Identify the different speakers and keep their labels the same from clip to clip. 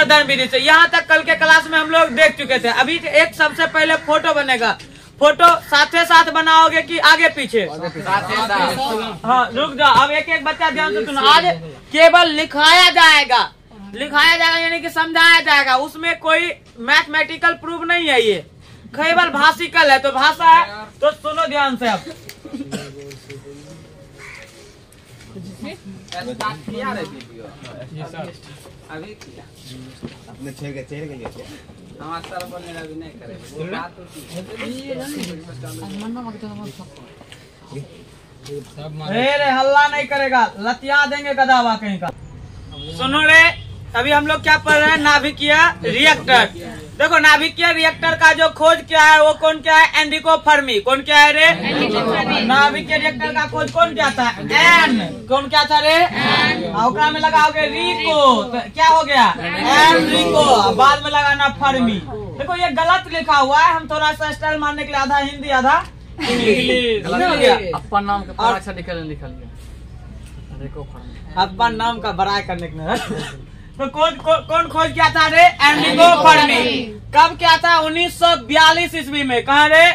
Speaker 1: गर्दन विधि से। यहाँ तक कल के क्लास में हम लोग देख चुके थे। अभी एक सबसे पहले फोटो बनेगा। फोटो साथे साथ बनाओगे कि आगे पीछे? हाँ, रुक जाओ। अब एक एक बच्चा ध्यान से सुनो। आज केवल लिखाया जाएगा, लिखाया जाएगा यानी कि समझाया जाएगा। उसमें कोई मैथमेटिकल प्रूफ नहीं है, ये केवल भाषिकल है। तो भाषा है तो सुनो ध्यान से। अब
Speaker 2: अपने छह के चेहरे के लिए
Speaker 1: रे हल्ला नहीं करेगा, लतिया देंगे गदावा कहीं का। सुनो रे, अभी हम लोग क्या पढ़ रहे हैं? नाभिकीय रिएक्टर। देखो नाभिकीय रिएक्टर का जो खोज क्या है वो कौन क्या है? Enrico Fermi. कौन क्या है रे? नाभिकीय रिएक्टर का खोज कौन क्या था? एन। कौन क्या था रे? ओकरा में लगाओगे रिको, तो क्या हो गया? एनरिको। बाद में लगाना फर्मी। देखो ये गलत लिखा हुआ है, हम थोड़ा सा स्टाइल मारने के लिए आधा हिंदी आधा इंग्लिश हो गया।
Speaker 3: अपन नाम का बड़ा अच्छा लिखल गया।
Speaker 1: अपन नाम का बड़ाई करने के लिए। तो कौन खोज किया था रे? Enrico Fermi. कब क्या था? 1942 ईस्वी में। कहाँ रे?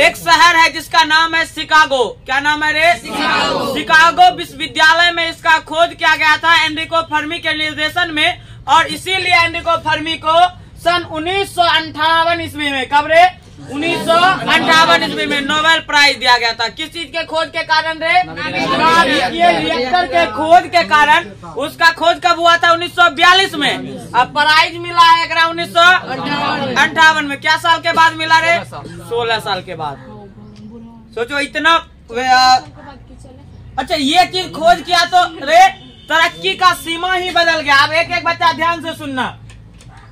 Speaker 1: एक शहर है जिसका नाम है शिकागो। क्या नाम है रे? शिकागो विश्वविद्यालय में इसका खोज किया गया था एनरिको फर्मी के निर्देशन में। और इसीलिए एनरिको फर्मी को सन 1958 ईस्वी में, कब रे? 1958 ईस्वी में नोबेल प्राइज दिया गया था। किस चीज के खोज के कारण रे? नाभिकीय रिएक्टर के खोज के कारण। उसका खोज कब हुआ था? 1942 में। अब प्राइज मिला है 1958 में। क्या साल के बाद मिला रे? 16 साल के बाद। सोचो इतना। अच्छा ये चीज खोज किया तो रे तरक्की का सीमा ही बदल गया। अब एक एक बच्चा ध्यान से सुनना,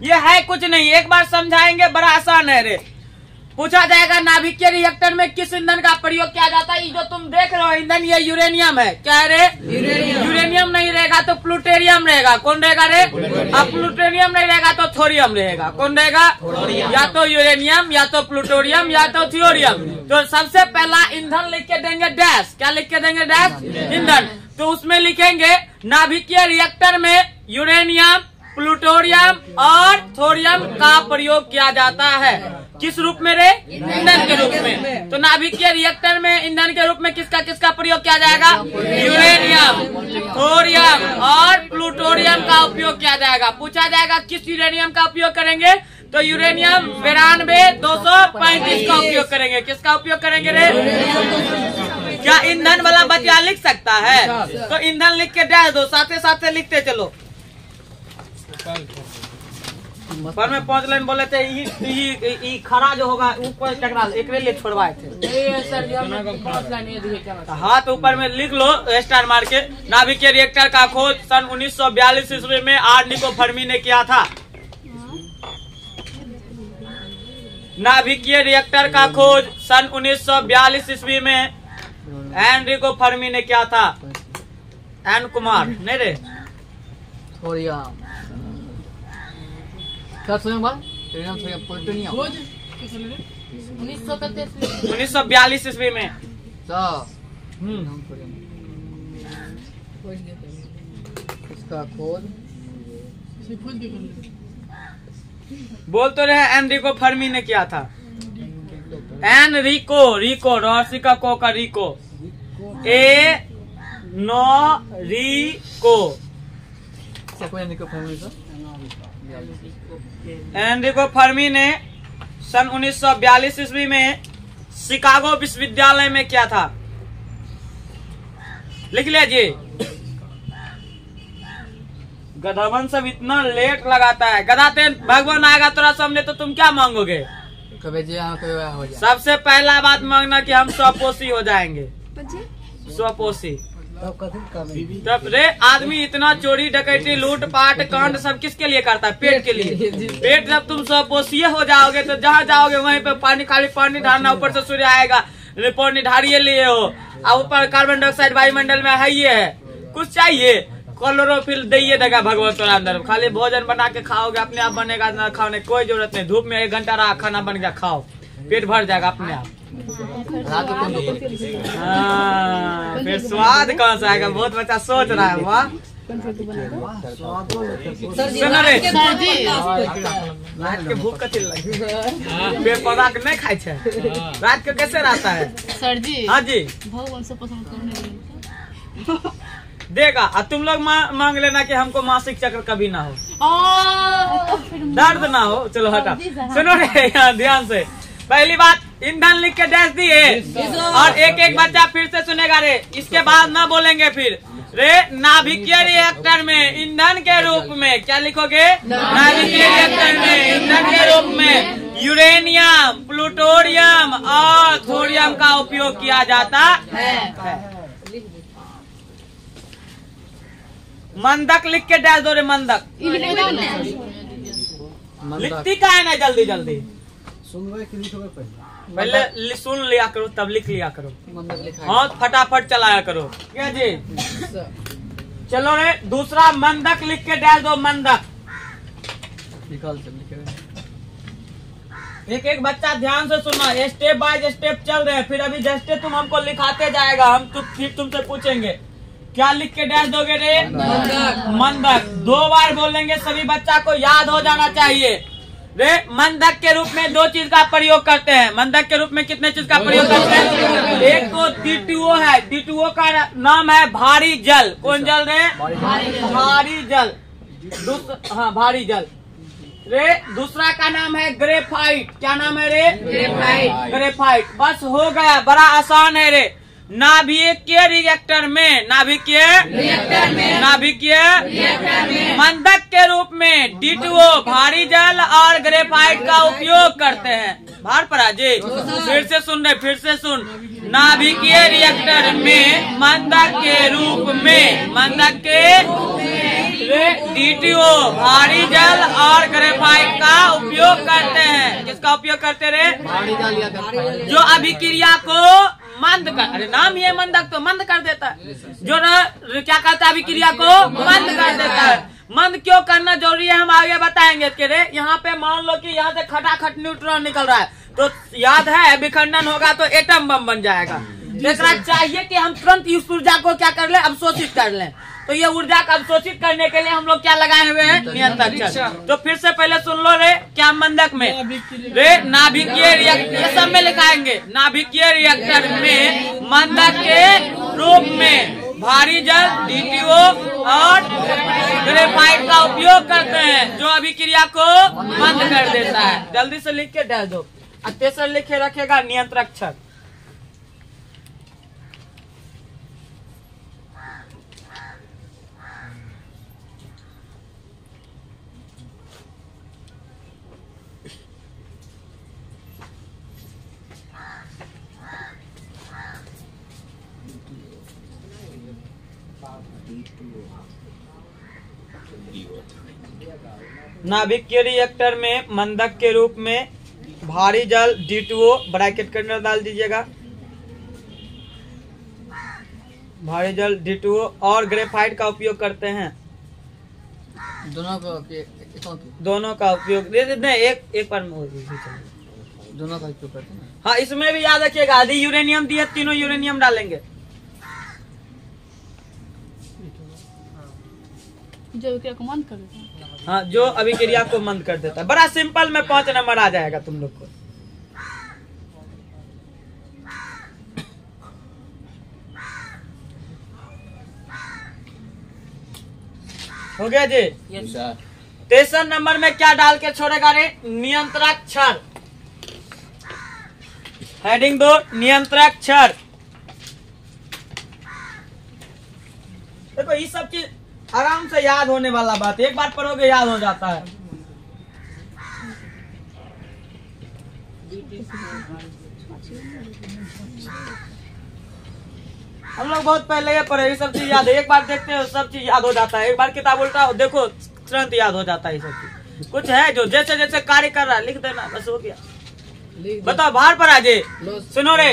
Speaker 1: ये है कुछ नहीं, एक बार समझाएंगे, बड़ा आसान है रे। पूछा जाएगा नाभिकीय रिएक्टर में किस ईंधन का प्रयोग किया जाता है? ये जो तुम देख रहे हो ईंधन, ये यूरेनियम है। क्या है रे? यूरेनियम नहीं रहेगा तो प्लूटोनियम रहेगा। कौन रहेगा रे? अब प्लूटोनियम नहीं रहेगा तो थोरियम रहेगा। कौन रहेगा? या तो यूरेनियम, या तो प्लूटोनियम, या तो थोरियम। तो सबसे पहला ईंधन लिख के देंगे डैश। क्या लिख के देंगे? डैश ईंधन। तो उसमें लिखेंगे नाभिकीय रिएक्टर में यूरेनियम, प्लूटोनियम और थोरियम का प्रयोग किया जाता है। किस रूप में रे? ईंधन के रूप में। तो नाभिकीय रिएक्टर में ईंधन के रूप में किसका किसका प्रयोग किया जाएगा? यूरेनियम, थोरियम और प्लूटोनियम का उपयोग किया जाएगा। पूछा जाएगा किस यूरेनियम का उपयोग करेंगे? तो यूरेनियम 92-235 का उपयोग करेंगे। किसका उपयोग करेंगे रे? क्या ईंधन वाला बच्चा लिख सकता है? तो ईंधन लिख के डाल दो, साथे साथे लिखते चलो। पर में 5 लाइन बोले थे, ई खड़ा जो होगा ऊपर टकरा, एक लिए छोड़वाए थे। हाथ ऊपर में लिख लो स्टार मार के। नाभिकीय रिएक्टर का खोज सन 1942 ईस्वी में एनरिको फर्मी ने किया था। नाभिकीय रिएक्टर का खोज सन 1942 ईस्वी में एनरिको फर्मी ने किया था। एन कुमार नहीं रे?
Speaker 3: थोरियम। क्या सुने बाल? प्लूटोनियम
Speaker 1: 1942 ईस्वी में।
Speaker 3: इसका खोज
Speaker 1: बोल तो रहे एनरिको फर्मी ने किया था। एनरिको, रिको, रॉसी का को का रिको, ए नो रिको। एनरिको फर्मी ने सन 1942 ईस्वी में शिकागो विश्वविद्यालय में किया था। लिख लीजिए। गधावन सब इतना लेट लगाता है। गधाते भगवान आएगा तोरा सामने तो तुम क्या मांगोगे? सबसे पहला बात मांगना कि हम स्वपोषी हो जाएंगे। स्वपोषी। तब रे आदमी इतना चोरी डकैती लूट पाट कांड सब किसके लिए करता है? पेट के लिए। पेट जब तुम स्वपोषीय हो जाओगे तो जहाँ जाओगे वहीं पे पानी, खाली पानी ढालना, ऊपर से सूर्य आएगा, पानी ढारिए लिए हो, और ऊपर कार्बन डाइऑक्साइड वायुमंडल में है, ये है कुछ चाहिए? क्लोरोफिल दे देगा भगवान तुम्हारे अंदर। खाली भोजन बना के खाओगे, अपने आप बनेगा, ना खाने कोई जरूरत नहीं। धूप में 1 घंटा रहा, खाना बन गया, खाओ, पेट भर जाएगा अपने आप। फिर स्वाद कहाँ से आएगा? बहुत बच्चा सोच रहा है। वाह, सुनो रे
Speaker 2: सर जी
Speaker 1: रात के भूख कथी लगी पेड़ पौधा के नहीं खाए छे रात के कैसे रहता है
Speaker 2: सर जी
Speaker 1: हाँ जी
Speaker 2: भगवान से पसंद करने
Speaker 1: देगा और तुम लोग मांग लेना कि हमको मासिक चक्र कभी ना हो
Speaker 2: लगे
Speaker 1: दर्द ना हो। चलो हटा सुनो रे यहाँ ध्यान से। पहली बात ईंधन लिख के डैश दिए और एक एक बच्चा फिर से सुनेगा रे, इसके बाद ना बोलेंगे फिर रे। नाभिकीय रिएक्टर में ईंधन के रूप में क्या लिखोगे? नाभिकीय रिएक्टर में ईंधन के रूप में यूरेनियम, प्लूटोनियम और थोरियम का उपयोग किया जाता है। मंदक लिख के डैश दो रे मंदक। लिखती का है ना जल्दी जल्दी पहले सुन लिया करो तब लिख लिया करो।
Speaker 3: मंदक लिखा है।
Speaker 1: हाँ फटाफट चलाया करो क्या जी। चलो रे दूसरा मंदक लिख के डैश दो मंदक।
Speaker 3: निकाल सब लिखे हुए।
Speaker 1: एक एक बच्चा ध्यान से सुनना, स्टेप बाय स्टेप चल रहे हैं। फिर अभी जैसे तुम हमको लिखाते जाएगा हम फिर तुमसे पूछेंगे क्या लिख के डैश दोगे रे? मंदक। 2 बार बोलेंगे सभी बच्चा को याद हो जाना चाहिए रे। मंदक के रूप में 2 चीज का प्रयोग करते हैं। मंदक के रूप में कितने चीज का प्रयोग करते हैं? एक तो D2O है, D2O का नाम है भारी जल। कौन जल रे? भारी जल। हाँ भारी जल रे। दूसरा का नाम है ग्रेफाइट। क्या नाम है रे? ग्रेफाइट। बस हो गया, बड़ा आसान है रे। नाभिकीय रिएक्टर में मंदक के रूप में D2O भारी जल और ग्रेफाइट का उपयोग करते हैं। भार पड़ा जी फिर से सुन रहे, फिर से सुन। नाभिकीय रिएक्टर में मंदक के रूप में D2O भारी जल और ग्रेफाइट का उपयोग करते हैं। किसका उपयोग करते रहे? जो अभिक्रिया को मंद कर, अरे नाम ही है मंदक तो मंद कर देता है। जो क्या कहता है अभिक्रिया को मंद कर देता है। मंद क्यों करना जरूरी है हम आगे बताएंगे कि रे यहाँ पे मान लो कि यहाँ से खटाखट न्यूट्रॉन निकल रहा है तो याद है विखंडन होगा तो एटम बम बन जाएगा। दूसरा चाहिए कि हम तुरंत इस ऊर्जा को क्या कर ले? अवशोषित कर लें। तो ये ऊर्जा को अवशोषित करने के लिए हम लोग क्या लगाए हुए हैं? नियंत्रक। तो फिर से पहले सुन लो रे क्या मंदक में रे नाभिकीय रिएक्टर, ये सब में लिखाएंगे। नाभिकीय रिएक्टर में मंदक के रूप में भारी जल D2O और ग्रेफाइट का उपयोग करते हैं जो अभिक्रिया को बंद कर देता है। जल्दी से लिख के डाल दो। तेसर लिखे रखेगा नियंत्रक छक। नाभिकीय रिएक्टर में मंदक के रूप में भारी जल D2O ब्रैकेट के अंदर डाल दीजिएगा। भारी जल D2O और ग्रेफाइट का उपयोग करते हैं। दोनों का उपयोग नहीं, एक बार में
Speaker 3: दोनों का उपयोग करते हैं।
Speaker 1: हाँ इसमें भी याद रखिएगा आधी यूरेनियम दिया, तीनों यूरेनियम डालेंगे।
Speaker 2: जो अभिक्रिया को मंद कर देता है।
Speaker 1: हाँ जो अभिक्रिया को मंद कर देता है। बड़ा सिंपल में 5 नंबर आ जाएगा तुम लोग को। हो गया जी। तेसर नंबर में क्या डाल के छोड़ेगा रे? नियंत्रक क्षर। हेडिंग 2 नियंत्रक क्षर। देखो ये सब चीज आराम से याद होने वाला बात है, एक बार पढ़ोगे याद हो जाता है। हम लोग बहुत पहले ये पढ़े, ये सब चीज याद है। एक बार देखते हैं सब चीज याद हो जाता है। एक बार किताब उल्टा देखो तुरंत याद हो जाता है। ये सब चीज कुछ है जो जैसे जैसे कार्य कर रहा है लिख देना बस हो गया। बताओ बाहर पर आ जाए। सुनो रे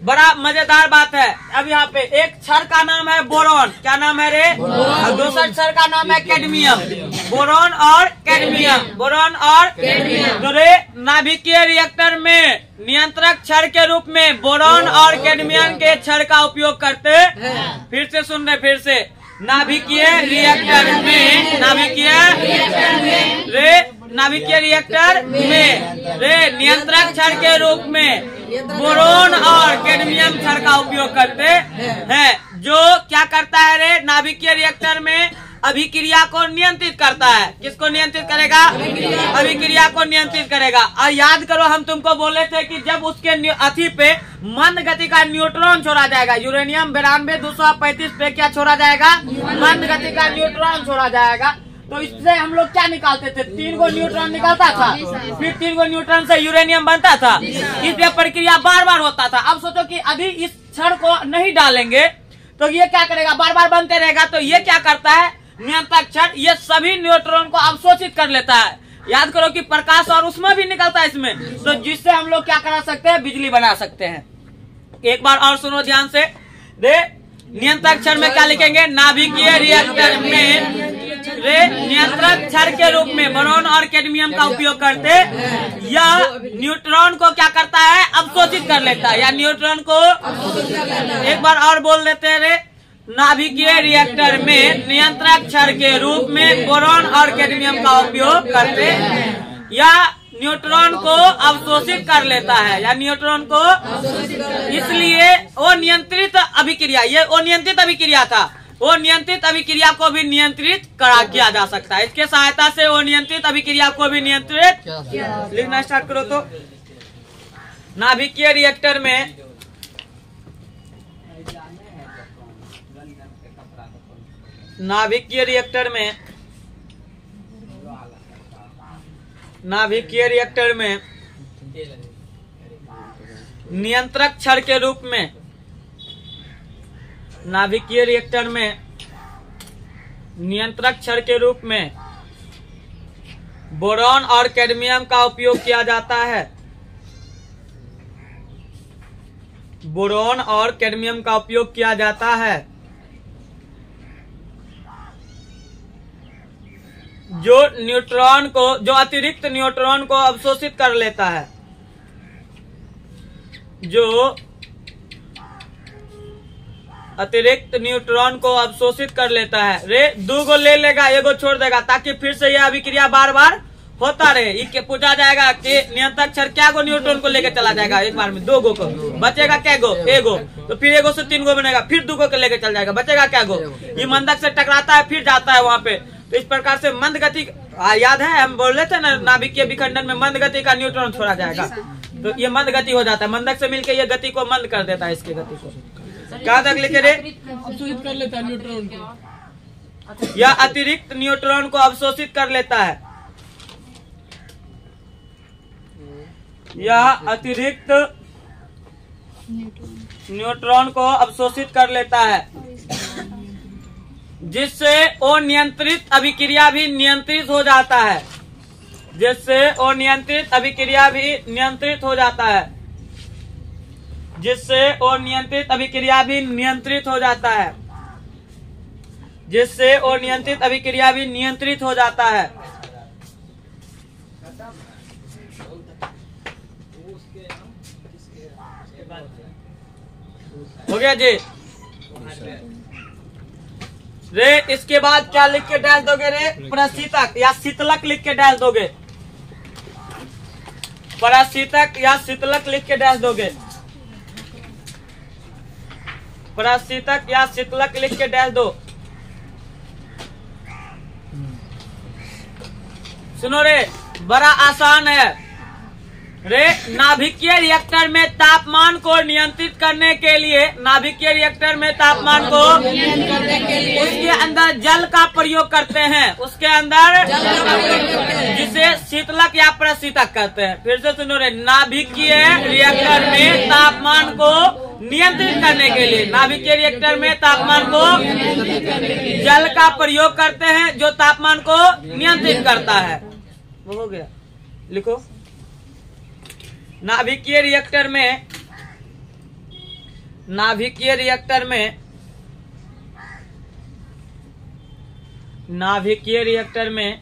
Speaker 1: बड़ा मजेदार बात है। अब यहाँ पे एक क्षर का नाम है बोरॉन। क्या नाम है रे? और दूसरा क्षर का नाम है कैडमियम। बोरॉन और कैडमियम, बोरॉन और कैडमियम। तो रे नाभिकीय रिएक्टर में नियंत्रक क्षर के रूप में बोरॉन और कैडमियम के क्षर का उपयोग करते। फिर से सुन रहे, फिर से नाभिकीय रिएक्टर में नाभिकीय रिएक्टर में नियंत्रक क्षार के रूप में बोरोन और कैडमियम क्षार का उपयोग करते हैं, जो क्या करता है रे, नाभिकीय रिएक्टर में अभिक्रिया को नियंत्रित करता है। किसको नियंत्रित करेगा? अभिक्रिया को नियंत्रित करेगा। और याद करो, हम तुमको बोले थे कि जब उसके अथी पे मंद गति का न्यूट्रॉन छोड़ा जाएगा, यूरेनियम 92-235 पे क्या छोड़ा जाएगा? मंद गति का न्यूट्रॉन छोड़ा जाएगा। तो इससे हम लोग क्या निकालते थे? 3 गो न्यूट्रॉन निकलता था, फिर 3 गो न्यूट्रॉन से यूरेनियम बनता था। इसलिए प्रक्रिया बार बार होता था। अब सोचो कि अभी इस क्षण को नहीं डालेंगे तो ये क्या करेगा? बार बार बनते रहेगा। तो ये क्या करता है? नियंत्रक क्षण ये सभी न्यूट्रॉन को अवशोषित कर लेता है। याद करो कि प्रकाश और उष्मा भी निकलता है इसमें, तो जिससे हम लोग क्या करा सकते हैं? बिजली बना सकते हैं। एक बार और सुनो ध्यान से। नियंत्रक क्षण में क्या लिखेंगे? नाभिकीय रिएक्टर में नियंत्रक क्षार के रूप में बोरोन और कैडमियम का उपयोग करते, या न्यूट्रॉन को क्या करता है? अवशोषित कर लेता है, या न्यूट्रॉन को एक बार और बोल देते हैं रे, नाभिकीय रिएक्टर में नियंत्रक क्षार के रूप में बोरोन और कैडमियम का उपयोग करते, या न्यूट्रॉन को अवशोषित कर लेता है, या न्यूट्रॉन को, इसलिए वो नियंत्रित अभिक्रिया, ये वो नियंत्रित अभिक्रिया था, वो नियंत्रित अभिक्रिया को भी नियंत्रित किया जा सकता है। इसके सहायता से वो नियंत्रित अभिक्रिया को भी नियंत्रित। लिखना स्टार्ट करो। तो नाभिकीय रिएक्टर में नाभिकीय रिएक्टर में नियंत्रक क्षार के रूप में नाभिकीय रिएक्टर में नियंत्रक क्षार के रूप में बोरॉन और कैडमियम का उपयोग किया जाता है। बोरॉन और कैडमियम का उपयोग किया जाता है, जो न्यूट्रॉन को, जो अतिरिक्त न्यूट्रॉन को अवशोषित कर लेता है, जो अतिरिक्त न्यूट्रॉन को अवशोषित कर लेता है। रे 2 गो ले लेगा, 1 गो छोड़ देगा, ताकि फिर से यह अभिक्रिया बार बार होता रहे। ये पूछा जाएगा कि नियंत्रक क्षार क्या गो न्यूट्रॉन को लेकर चला जाएगा? एक बार में 2 गो को, बचेगा क्या गो? 1 गो। तो फिर 1 गो से 3 गो बनेगा, फिर 2 गो को लेकर चल जाएगा, बचेगा क्या गो? ये मंदक से टकराता है, फिर जाता है वहाँ पे। तो इस प्रकार से मंद गति, याद है हम बोल रहे थे ना, नाभिकीय विखंडन में मंद गति का न्यूट्रॉन छोड़ा जाएगा, तो ये मंद गति हो जाता है। मंदक से मिलकर ये गति को मंद कर देता है, इसकी गति को। कहाँ तक लिखे रे?
Speaker 3: अवशोषित कर लेता है न्यूट्रॉन को,
Speaker 1: या अतिरिक्त न्यूट्रॉन को अवशोषित कर लेता है, या अतिरिक्त न्यूट्रॉन को अवशोषित कर लेता है, जिससे वो नियंत्रित अभिक्रिया भी नियंत्रित हो जाता है, जिससे वो नियंत्रित अभिक्रिया भी नियंत्रित हो जाता है, जिससे वो नियंत्रित अभिक्रिया भी नियंत्रित हो जाता है, जिससे वो नियंत्रित अभिक्रिया भी नियंत्रित हो जाता है। हो गया जी? रे इसके बाद क्या लिख के डाल दोगे रे? प्रशीतक या शीतलक लिख के डाल दोगे, प्रशीतक या शीतलक लिख के डाल दोगे, प्रशीतक या शीतलक लिख के डाल दो। सुनो रे, बड़ा आसान है रे। नाभिकीय रिएक्टर में तापमान को नियंत्रित करने के लिए, नाभिकीय रिएक्टर में तापमान को उसके अंदर जल का प्रयोग करते हैं, उसके अंदर जिसे शीतलक या प्रशीतक कहते हैं। फिर से सुनो रे, नाभिकीय रिएक्टर में तापमान को नियंत्रित करने के लिए, नाभिकीय रिएक्टर में तापमान को जल का प्रयोग करते हैं, जो तापमान को नियंत्रित करता है। वो हो गया, लिखो। नाभिकीय रिएक्टर में, नाभिकीय रिएक्टर में, नाभिकीय रिएक्टर में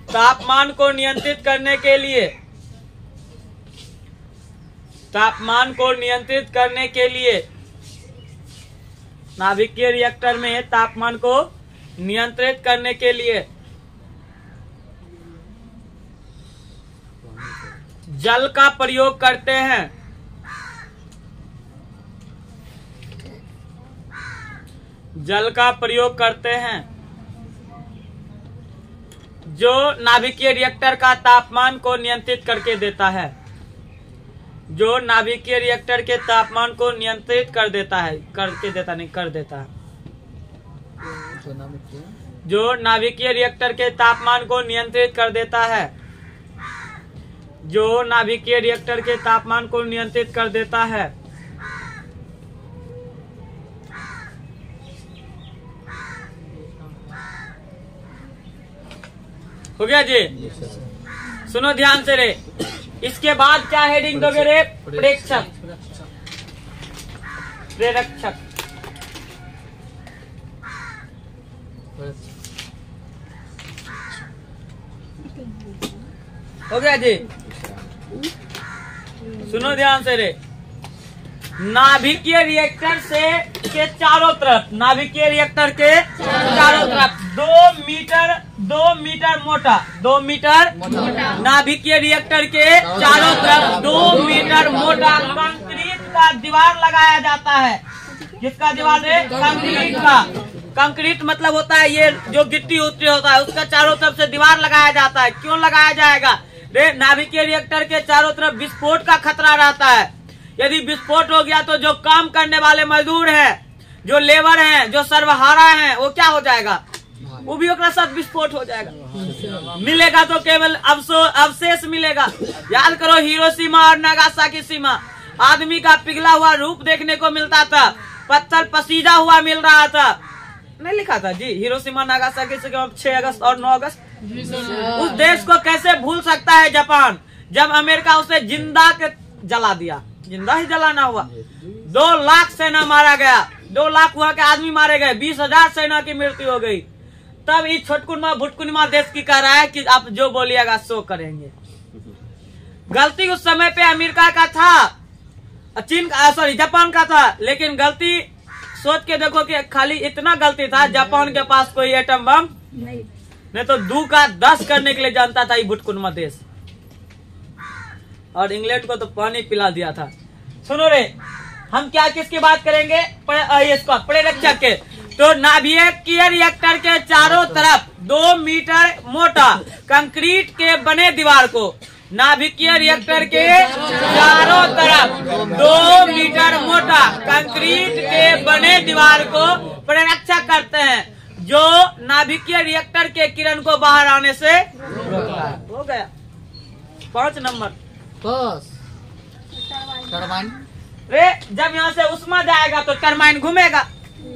Speaker 1: तापमान को नियंत्रित करने के लिए, तापमान को नियंत्रित करने के लिए नाभिकीय रिएक्टर में तापमान को नियंत्रित करने के लिए जल का प्रयोग करते हैं। जल का प्रयोग करते हैं जो नाभिकीय रिएक्टर का तापमान को नियंत्रित करके देता है। जो नाभिकीय रिएक्टर के तापमान को नियंत्रित कर देता है, करके देता नहीं, कर देता है। जो नाभिकीय रिएक्टर के तापमान को नियंत्रित कर देता है। जो नाभिकीय रिएक्टर के तापमान को नियंत्रित कर देता है। हो गया जी? सुनो ध्यान से रे। इसके बाद क्या हेडिंग दोगे रे? प्रेक्षक, प्रेरक्षक। हो गया जी? सुनो ध्यान से रे। नाभिकीय रिएक्टर से के चारों तरफ, नाभिकीय रिएक्टर के चारों तरफ 2 मीटर मोटा, 2 मीटर नाभिकीय रिएक्टर के चारों तरफ 2 मीटर मोटा कंक्रीट का दीवार लगाया जाता है। किसका दीवार है? कंक्रीट का। कंक्रीट मतलब होता है ये जो गिट्टी उट्टी होता है, उसका चारों तरफ से दीवार लगाया जाता है। क्यों लगाया जाएगा? नाभिकीय रिएक्टर के चारों तरफ विस्फोट का खतरा रहता है। यदि विस्फोट हो गया तो जो काम करने वाले मजदूर हैं, जो लेबर हैं, जो सर्वहारा हैं, वो क्या हो जाएगा? वो भी एक साथ विस्फोट हो जाएगा। मिलेगा तो केवल अवशेष मिलेगा। याद करो हिरोशिमा और नागासाकी सीमा, आदमी का पिघला हुआ रूप देखने को मिलता था, पत्थर पसीजा हुआ मिल रहा था। नहीं लिखा था जी हिरोशिमा नागासाकी से 6 अगस्त और 9 अगस्त। उस देश को कैसे भूल सकता है जापान, जब अमेरिका उसे जिंदा के जला दिया। जिंदा ही जलाना हुआ। 2 लाख सेना मारा गया, 2 लाख वहाँ के आदमी मारे गए, 20,000 सेना की मृत्यु हो गई। तब इस छोटकुनमा भुटकुनमा देश की कह रहा है कि आप जो बोलिएगा सो करेंगे। गलती उस समय पे अमेरिका का था, जापान का था, लेकिन गलती सोच के देखो कि खाली इतना गलती था, जापान के पास कोई एटम बम नहीं तो 2 का 10 करने के लिए जानता था ये भुटकुनमा देश। और इंग्लैंड को तो पानी पिला दिया था। सुनो रे, हम क्या किसकी बात करेंगे? इसका प्रेरक्षक के। तो नाभिकीय रिएक्टर के चारों तरफ 2 मीटर मोटा कंक्रीट के बने दीवार को, नाभिकीय रिएक्टर के चारों तरफ 2 मीटर मोटा कंक्रीट के बने दीवार को प्रेरक्षक करते हैं, जो नाभिकीय रिएक्टर के किरण को बाहर आने से रोकता है। हो गया 5 नंबर। टरबाइन। रे जब यहाँ से उष्मा जाएगा तो टरबाइन घूमेगा।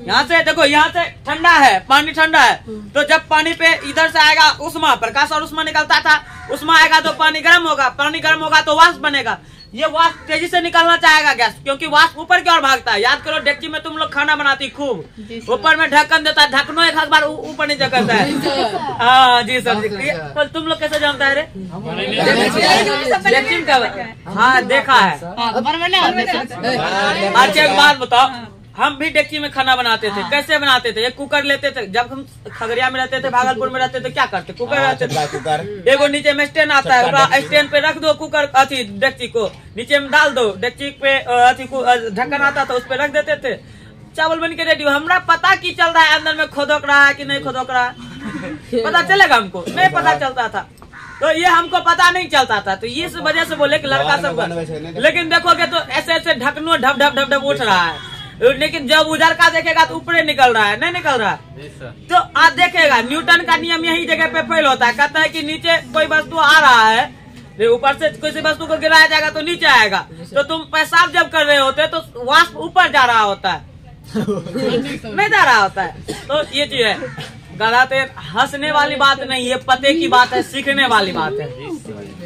Speaker 1: यहाँ से देखो, यहाँ से ठंडा है, पानी ठंडा है, तो जब पानी पे इधर से आएगा उष्मा, प्रकाश और उष्मा निकलता था, उष्मा आएगा तो पानी गर्म होगा, पानी गर्म होगा तो वाष्प बनेगा। ये वाष्प तेजी से निकलना चाहेगा गैस, क्योंकि वाष्प ऊपर की ओर भागता है। याद करो डेक्ची में तुम लोग खाना बनाती खूब, ऊपर में ढक्कन देता है, ढक्कनों एक बार ऊपर नीचे करता है। हाँ जी सर, तो तुम लोग कैसे जानता है रे? डेक्ची का? हाँ देखा है। अच्छा एक बात बताओ, हम भी डेक्ची में खाना बनाते थे। कैसे बनाते थे? एक कुकर लेते थे। जब हम खगड़िया में रहते थे, भागलपुर में रहते थे, क्या करते? कुकर रहते थे। एगो नीचे में स्टैंड आता है, स्टैंड पे रख दो कुकर, अथी डेक्ची को नीचे में डाल दो, डेक्ची पे अथी ढक्कन आता था, उस पे रख देते थे, चावल बन के रेडी। हमरा पता की चल रहा है अंदर में खोदक रहा है कि नहीं खोदक रहा है, पता चलेगा हमको? नहीं पता चलता था। तो ये हमको पता नहीं चलता था, तो इस वजह से बोले कि लड़का सब। लेकिन देखोगे तो ऐसे ऐसे ढक्कनों ढप ढप ढप ढप उठ रहा है, लेकिन जब उधर का देखेगा तो ऊपर निकल रहा है, नहीं निकल रहा है। तो आज देखेगा न्यूटन का नियम यही जगह पे फेल होता है। कहता है कि नीचे कोई वस्तु आ रहा है, ऊपर से किसी वस्तु को गिराया जाएगा तो नीचे आएगा। तो तुम पेशाब जब कर रहे होते तो वाष्प ऊपर जा रहा होता है, नहीं जा रहा होता है। तो ये चीज है, गलत है, हंसने वाली बात नहीं, ये पते की बात है, सीखने वाली बात है।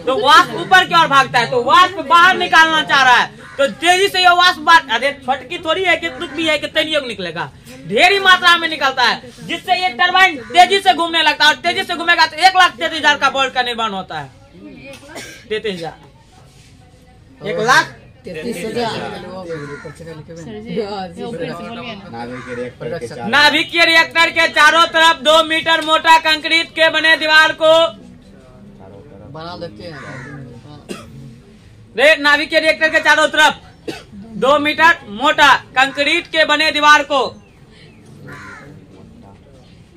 Speaker 1: तो वाष्प ऊपर की ओर भागता है, तो वाष्प बाहर निकालना चाह रहा है, तो तेजी से ये वाष्प बाहर, अरे छटकी थोड़ी है कि तुक भी है कि तेजी निकलेगा, ढेरी मात्रा में निकलता है, जिससे ये टरबाइन तेजी से घूमने लगता है। और तेजी से घूमेगा तो 1,33,000 का बोल्ट का निर्माण होता है। 33,000, 1,33,000
Speaker 2: सर जी ये ऊपर से बोल गया ना।
Speaker 1: नाभिकीय रिएक्टर के चारों तरफ 2 मीटर मोटा कंक्रीट के बने दीवार को
Speaker 4: बना देते हैं।
Speaker 1: नाभिकीय रिएक्टर के चारों तरफ 2 मीटर मोटा कंक्रीट के बने दीवार को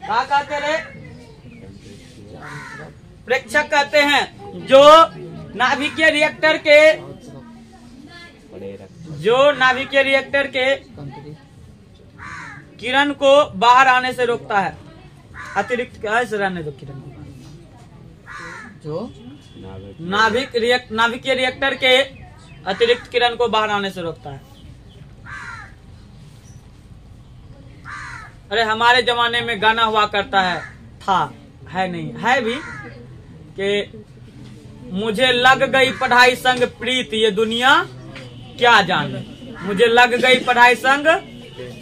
Speaker 1: क्या कहते रे? प्रेक्षक कहते हैं। जो नाभिकीय रिएक्टर के किरण को बाहर आने से रोकता है। अतिरिक्त क्या है? रहने दो किरण को।
Speaker 4: जो
Speaker 1: नाभिकीय रिएक्टर के अतिरिक्त किरण को बाहर आने से रोकता है। अरे हमारे जमाने में गाना हुआ करता है नहीं है भी कि मुझे लग गई पढ़ाई संग प्रीत ये दुनिया क्या जाने। मुझे लग गई पढ़ाई संग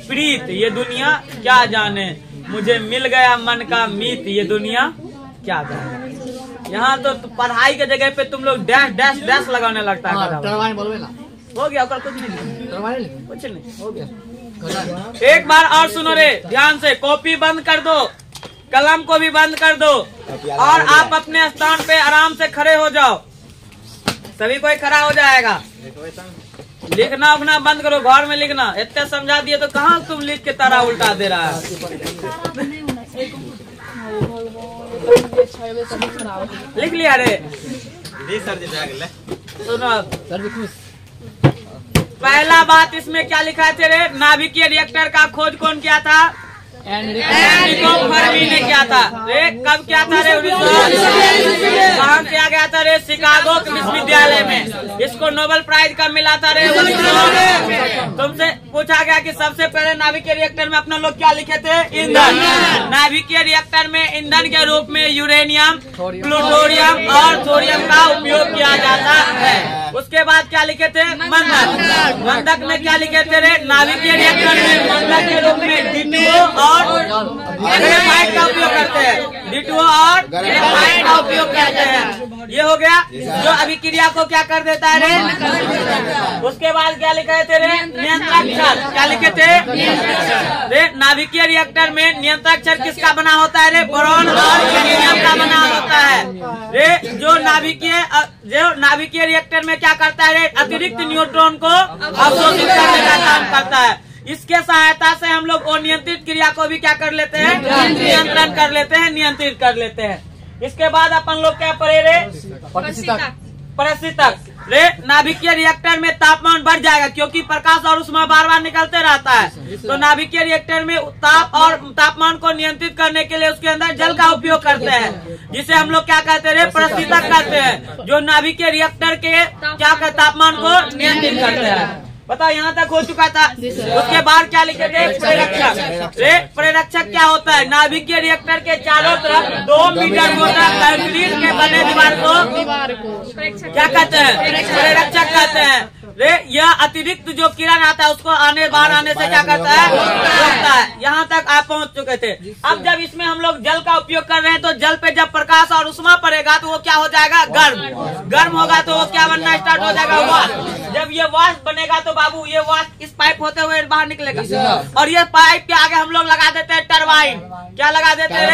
Speaker 1: प्रीत ये दुनिया क्या जाने। मुझे मिल गया मन का मीत ये दुनिया क्या जाने। यहाँ तो पढ़ाई के जगह पे तुम लोग डैश डैश डैश लगाने लगता है। हो गया कुछ नहीं हो गया। एक बार और सुनो रे ध्यान से। कॉपी बंद कर दो, कलम को भी बंद कर दो और आप अपने स्थान पे आराम से खड़े हो जाओ। सभी कोई खड़ा हो जाएगा। लिखना उखना बंद करो, घर में लिखना। इतने समझा दिए तो कहाँ तुम लिख के तारा उल्टा दे रहा है। लिख लिया रे? सुनो
Speaker 4: सर जी खुश।
Speaker 1: पहला बात इसमें क्या लिखा थे रे? नाभिकीय रिएक्टर का खोज कौन किया था? एनरिको फर्मी ने किया था। रे कब क्या था रे? 1900 कहाँ किया गया था रे? शिकागो विश्वविद्यालय में। इसको नोबेल प्राइज कब मिला था रे? 1900। तुमसे पूछा गया कि सबसे पहले नाभिकीय रिएक्टर में अपना लोग क्या लिखे थे? ईंधन। नाभिकीय रिएक्टर में ईंधन के रूप में यूरेनियम, प्लूटोनियम और थोरियम का उपयोग किया जाता है। उसके बाद क्या लिखे थे? मंदक। मंदक में क्या लिखे थे रे? नाभिकीय रिएक्टर में मंदक के रूप में D2O और ग्रेफाइट का उपयोग करते हैं। D2O और ग्रेफाइट का उपयोग करते हैं। ये हो गया जो अभिक्रिया को क्या कर देता है रे? उसके बाद क्या लिखे थे रे? नियंत्रक क्षार। क्या लिखे थे रे? नाभिकीय रिएक्टर में नियंत्रक क्षार किसका बना होता है रे? बोरॉन और यूरेनियम का बना होता है रे। जो नाभिकीय रिएक्टर में क्या करता है रे? अतिरिक्त न्यूट्रॉन को अवशोषित करने का काम करता है। इसके सहायता से हम लोग अनियंत्रित क्रिया को भी क्या कर लेते हैं? नियंत्रण कर लेते हैं, नियंत्रित कर लेते हैं। इसके बाद अपन लोग क्या पढ़े रे? परिस्थितक रे। नाभिकीय रिएक्टर में तापमान बढ़ जाएगा क्योंकि प्रकाश और ऊष्मा बार बार निकलते रहता है। तो नाभिकीय रिएक्टर में ताप और तापमान को नियंत्रित करने के लिए उसके अंदर जल का उपयोग करते हैं, जिसे हम लोग क्या कहते हैं? परिस्थितक कहते हैं। जो नाभिकीय रिएक्टर के क्या तापमान को नियंत्रित करते हैं। बताओ यहाँ तक हो चुका था। उसके बाद क्या लिखे थे? प्रेरक्षक रे। प्रेरक्षक क्या होता है? नाभिकीय रिएक्टर के चारों तरफ 2 मीटर मोटा कंक्रीट के बने दीवार को क्या कहते हैं? प्रेरक्षक कहते हैं रे। यह अतिरिक्त जो किरण आता है उसको बाहर आने से क्या करता है? रोकता है। यहाँ तक आप पहुँच चुके थे। अब जब इसमें हम लोग जल का उपयोग कर रहे हैं तो जल पे जब प्रकाश और ऊष्मा पड़ेगा तो वो क्या हो जाएगा? गर्म। गर्म होगा तो वो क्या बनना स्टार्ट हो जाएगा? वाष्प। जब ये वाष्प बनेगा तो बाबू ये वाष्प इस पाइप होते हुए बाहर निकलेगा और ये पाइप के आगे हम लोग लगा देते हैं टरबाइन। क्या लगा देते हैं?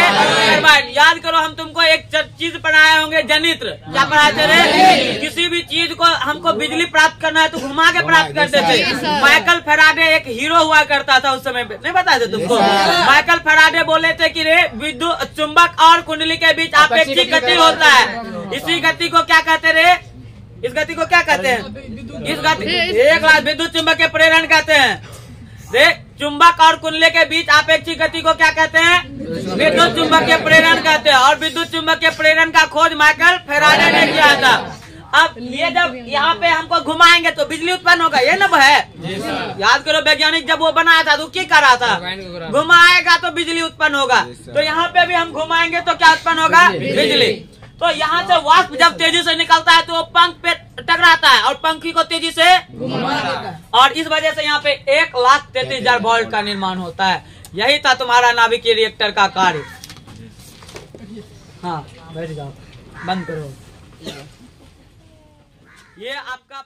Speaker 1: टरबाइन। याद करो हम तुमको एक चीज पढ़ाए होंगे, जनित्र। क्या पढ़ाए थे रे? किसी भी चीज को हमको बिजली प्राप्त करना है तो घुमा के प्राप्त करते थे। माइकल फैराडे एक हीरो हुआ करता था उस समय पे, नहीं बताए थे तुमको? माइकल फैराडे बोले थे कि रे विद्युत चुंबक और कुंडली के बीच अपेक्षिक गति होता है। इसी गति को क्या कहते रे? इस गति को क्या कहते हैं? इस गति एक विद्युत चुंबकीय प्रेरण कहते हैं। देख चुंबक और कुंडली के बीच अपेक्षिक गति को क्या कहते हैं? विद्युत चुंबकीय प्रेरण कहते हैं। और विद्युत चुंबकीय प्रेरण का खोज माइकल फैराडे ने किया था। अब ये जब यहाँ पे हमको घुमाएंगे तो बिजली उत्पन्न होगा, ये ना है? याद करो वैज्ञानिक जब वो बनाया था तो क्या कर रहा था? घुमाएगा तो बिजली उत्पन्न होगा। तो यहाँ पे भी हम घुमाएंगे तो क्या उत्पन्न होगा? बिजली। तो यहाँ से वाष्प जब तेजी से निकलता है तो वो पंख पे टकराता है और पंखी को तेजी से और इस वजह से यहाँ पे 1,33,000 वोल्ट का निर्माण होता है। यही था तुम्हारा नाभिकीय रिएक्टर का कार्य। हाँ बैठ जाओ, बंद करो। ये आपका